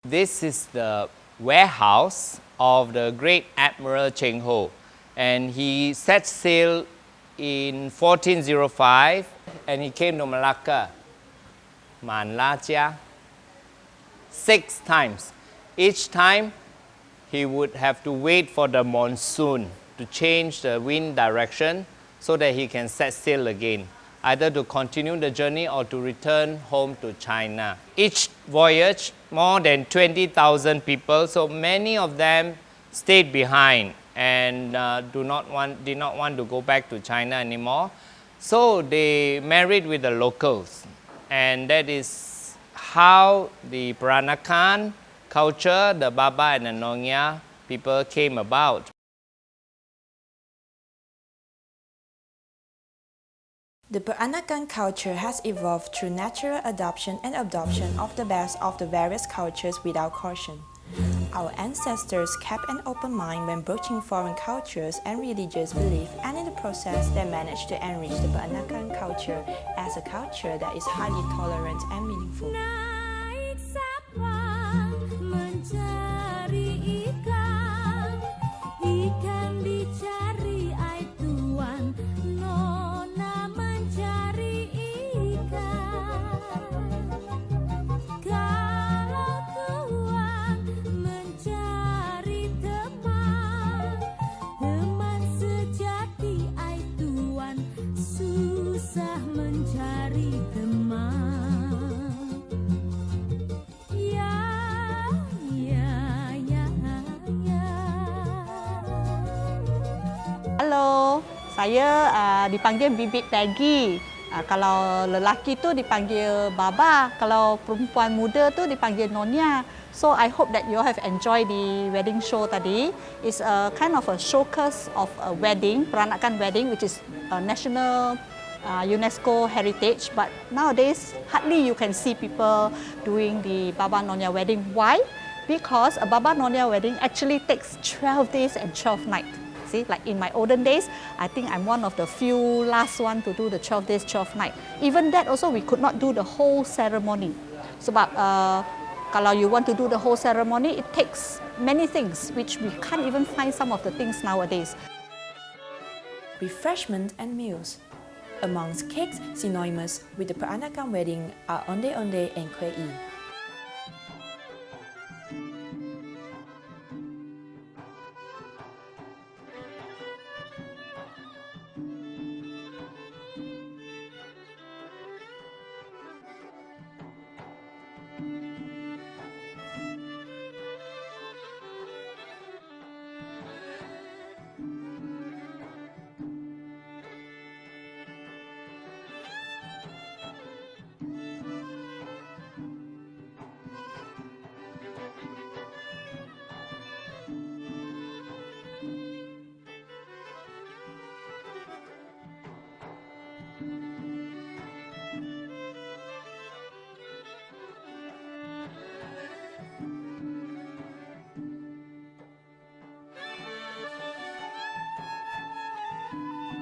This is the warehouse of the great Admiral Cheng Ho, and he set sail in 1405 and he came to Malacca, Manlaja, 6 times. Each time he would have to wait for the monsoon to change the wind direction so that he can set sail again, either to continue the journey or to return home to China. Each voyage, more than 20,000 people, so many of them stayed behind and did not want to go back to China anymore. So they married with the locals, and that is how the Peranakan culture, the Baba and the Nyonya people came about. The Peranakan culture has evolved through natural adoption and adoption of the best of the various cultures without caution. Our ancestors kept an open mind when broaching foreign cultures and religious beliefs, and in the process they managed to enrich the Peranakan culture as a culture that is highly tolerant and meaningful. Halo, saya dipanggil Bibik Peggy. Kalau lelaki tu dipanggil Baba, kalau perempuan muda tu dipanggil Nyonya. So I hope that you all have enjoyed the wedding show tadi. It's a kind of a showcase of a wedding, Peranakan wedding, which is a national UNESCO heritage. But nowadays, hardly you can see people doing the Baba Nyonya wedding. Why? Because a Baba Nyonya wedding actually takes 12 days and 12 nights. Like in my olden days, I think I'm one of the few last one to do the 12 days, 12 nights. Even that also, we could not do the whole ceremony. Sebab kalau you want to do the whole ceremony, it takes many things, which we can't even find some of the things nowadays. Refreshment and meals. Amongst cakes synonymous with the Peranakan wedding are onde-onde and kueh.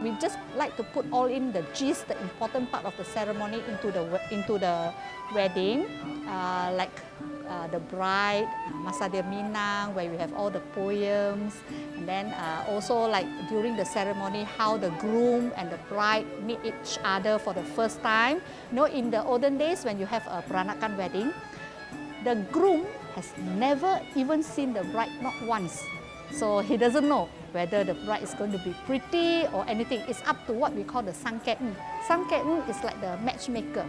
We just like to put all in the gist, the important part of the ceremony into the wedding, like the bride, Masa Dia Minang, where we have all the poems, and then also like during the ceremony, how the groom and the bride meet each other for the first time. You know, in the olden days when you have a Peranakan wedding, the groom has never even seen the bride, not once. So he doesn't know whether the bride is going to be pretty or anything. It's up to what we call the Sangkeun. Sangkeun is like the matchmaker.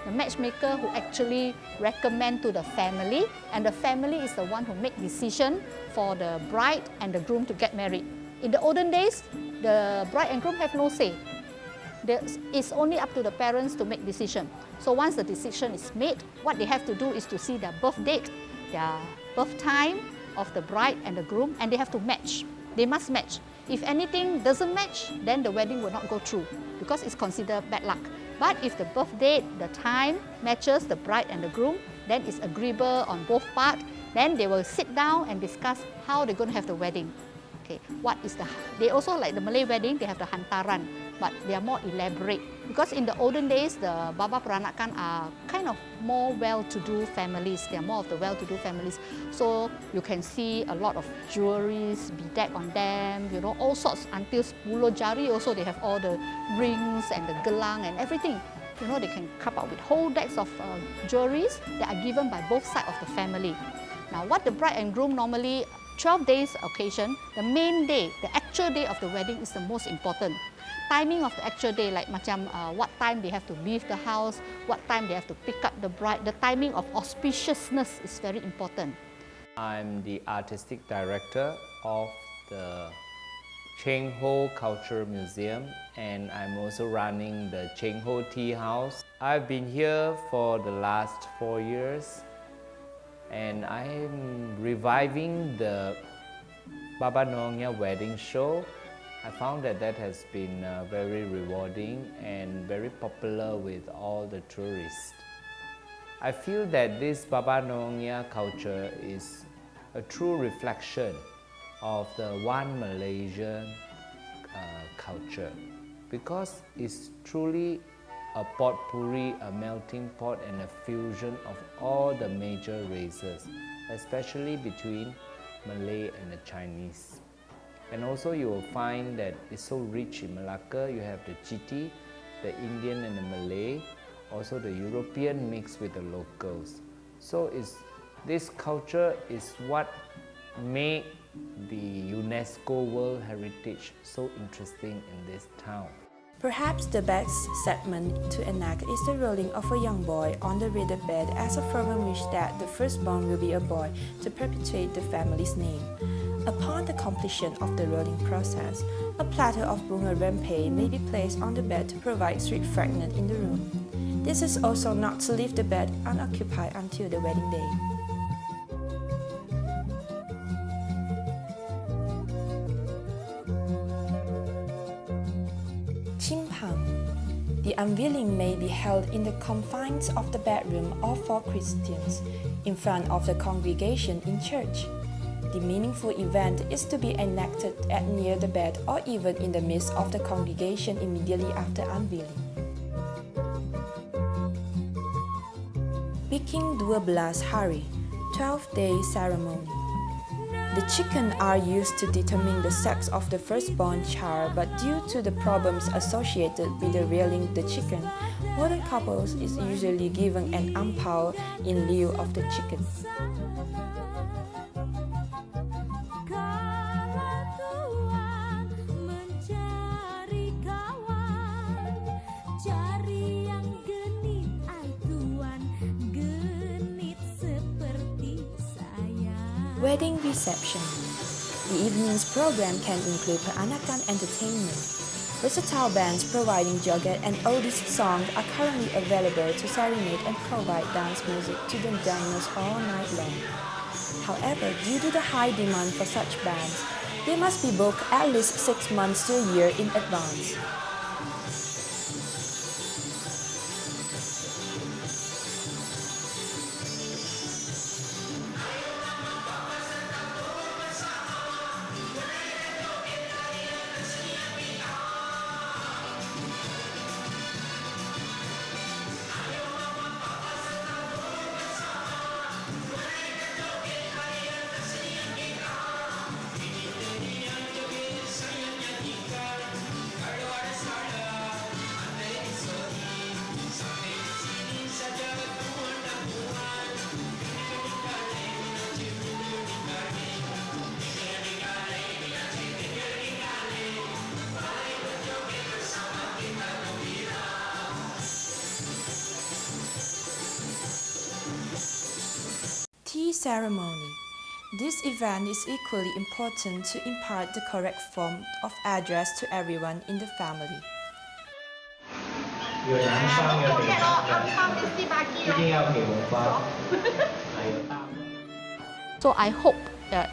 The matchmaker who actually recommend to the family, and the family is the one who make decision for the bride and the groom to get married. In the olden days, the bride and groom have no say. It's only up to the parents to make decision. So once the decision is made, what they have to do is to see their birth date, their birth time of the bride and the groom, and they have to match. They must match. If anything doesn't match, then the wedding will not go through because it's considered bad luck. But if the birth date, the time matches the bride and the groom, then it's agreeable on both parts. Then they will sit down and discuss how they're going to have the wedding. Okay, what is they also, like the Malay wedding, they have the hantaran. but they are more elaborate. Because in the olden days, the Baba Peranakan are kind of more well-to-do families. They are more of the well-to-do families. So you can see a lot of jewelries, bedecked on them, you know, all sorts, until 10 jari also they have all the rings and the gelang and everything. You know, they can come up with whole decks of jewelries that are given by both sides of the family. Now, what the bride and groom normally, 12 days occasion, the main day, the actual day of the wedding is the most important. Timing of the actual day, like macam what time they have to leave the house, what time they have to pick up the bride, the timing of auspiciousness is very important. I'm the artistic director of the Cheng Ho Cultural Museum, and I'm also running the Cheng Ho Tea House. I've been here for the last 4 years, and I'm reviving the Baba Nyonya wedding show. I found that has been very rewarding and very popular with all the tourists. I feel that this Baba Nyonya culture is a true reflection of the One Malaysian culture, because it's truly a potpourri, a melting pot and a fusion of all the major races, especially between Malay and the Chinese. And also you will find that it's so rich in Malacca. You have the Chiti, the Indian and the Malay, also the European mixed with the locals. So this culture is what made the UNESCO World Heritage so interesting in this town. Perhaps the best segment to enact is the rolling of a young boy on the river bed as a fervent wish that the firstborn will be a boy to perpetuate the family's name. Upon the completion of the rolling process, a platter of bunga rempe may be placed on the bed to provide sweet fragrance in the room. This is also not to leave the bed unoccupied until the wedding day. Chimpang. The unveiling may be held in the confines of the bedroom or for Christians, in front of the congregation in church. The meaningful event is to be enacted at near the bed or even in the midst of the congregation immediately after unveiling. Bikin 12 Hari, 12-day ceremony. The chicken are used to determine the sex of the firstborn child, but due to the problems associated with the rearing the chicken, modern couples is usually given an ampao in lieu of the chicken. Wedding reception. The evening's program can include Peranakan entertainment. Versatile bands providing joget and oldies songs are currently available to serenade and provide dance music to the diners all night long. However, due to the high demand for such bands, they must be booked at least 6 months to a year in advance. Tea ceremony. This event is equally important to impart the correct form of address to everyone in the family. So I hope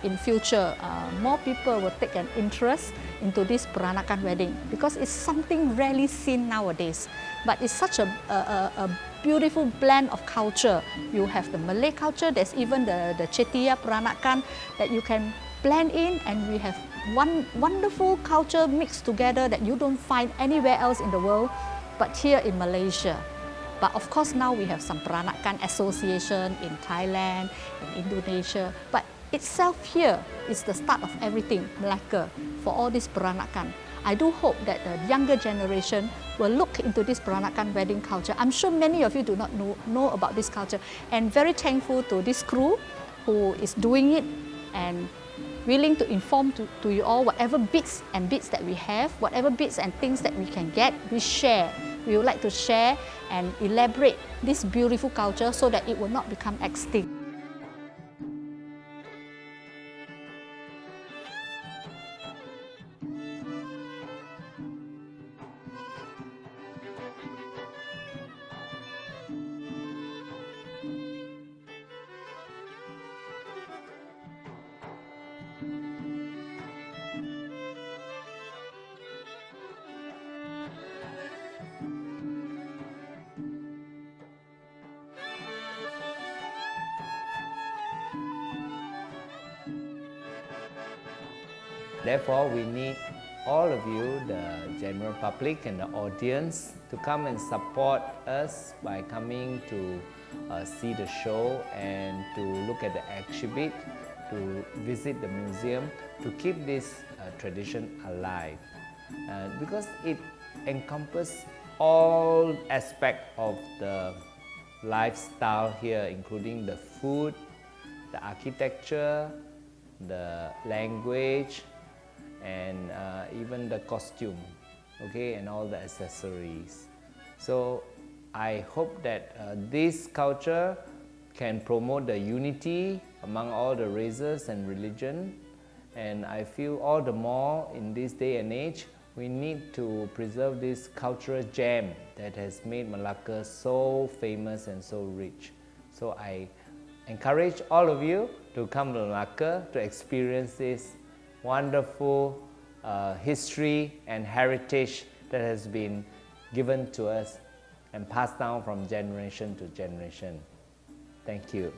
in future more people will take an interest into this Peranakan wedding, because it's something rarely seen nowadays. But it's such a beautiful blend of culture. You have the Malay culture, there's even the Chetia Peranakan that you can blend in, and we have one wonderful culture mixed together that you don't find anywhere else in the world, but here in Malaysia. But of course now we have some Peranakan Association in Thailand, in Indonesia, but itself here is the start of everything, Malacca, for all this Peranakan. I do hope that the younger generation will look into this Peranakan wedding culture. I'm sure many of you do not know about this culture, and very thankful to this crew who is doing it and willing to inform to you all whatever bits and bits that we have, whatever bits and things that we can get, we share. We would like to share and elaborate this beautiful culture so that it will not become extinct. Therefore, we need all of you, the general public and the audience, to come and support us by coming to see the show and to look at the exhibit, to visit the museum, to keep this tradition alive. Because it encompasses all aspects of the lifestyle here, including the food, the architecture, the language, and even the costume, okay, and all the accessories. So I hope that this culture can promote the unity among all the races and religion, and I feel all the more in this day and age we need to preserve this cultural gem that has made Malacca so famous and so rich. So I encourage all of you to come to Malacca to experience this wonderful history and heritage that has been given to us and passed down from generation to generation. Thank you.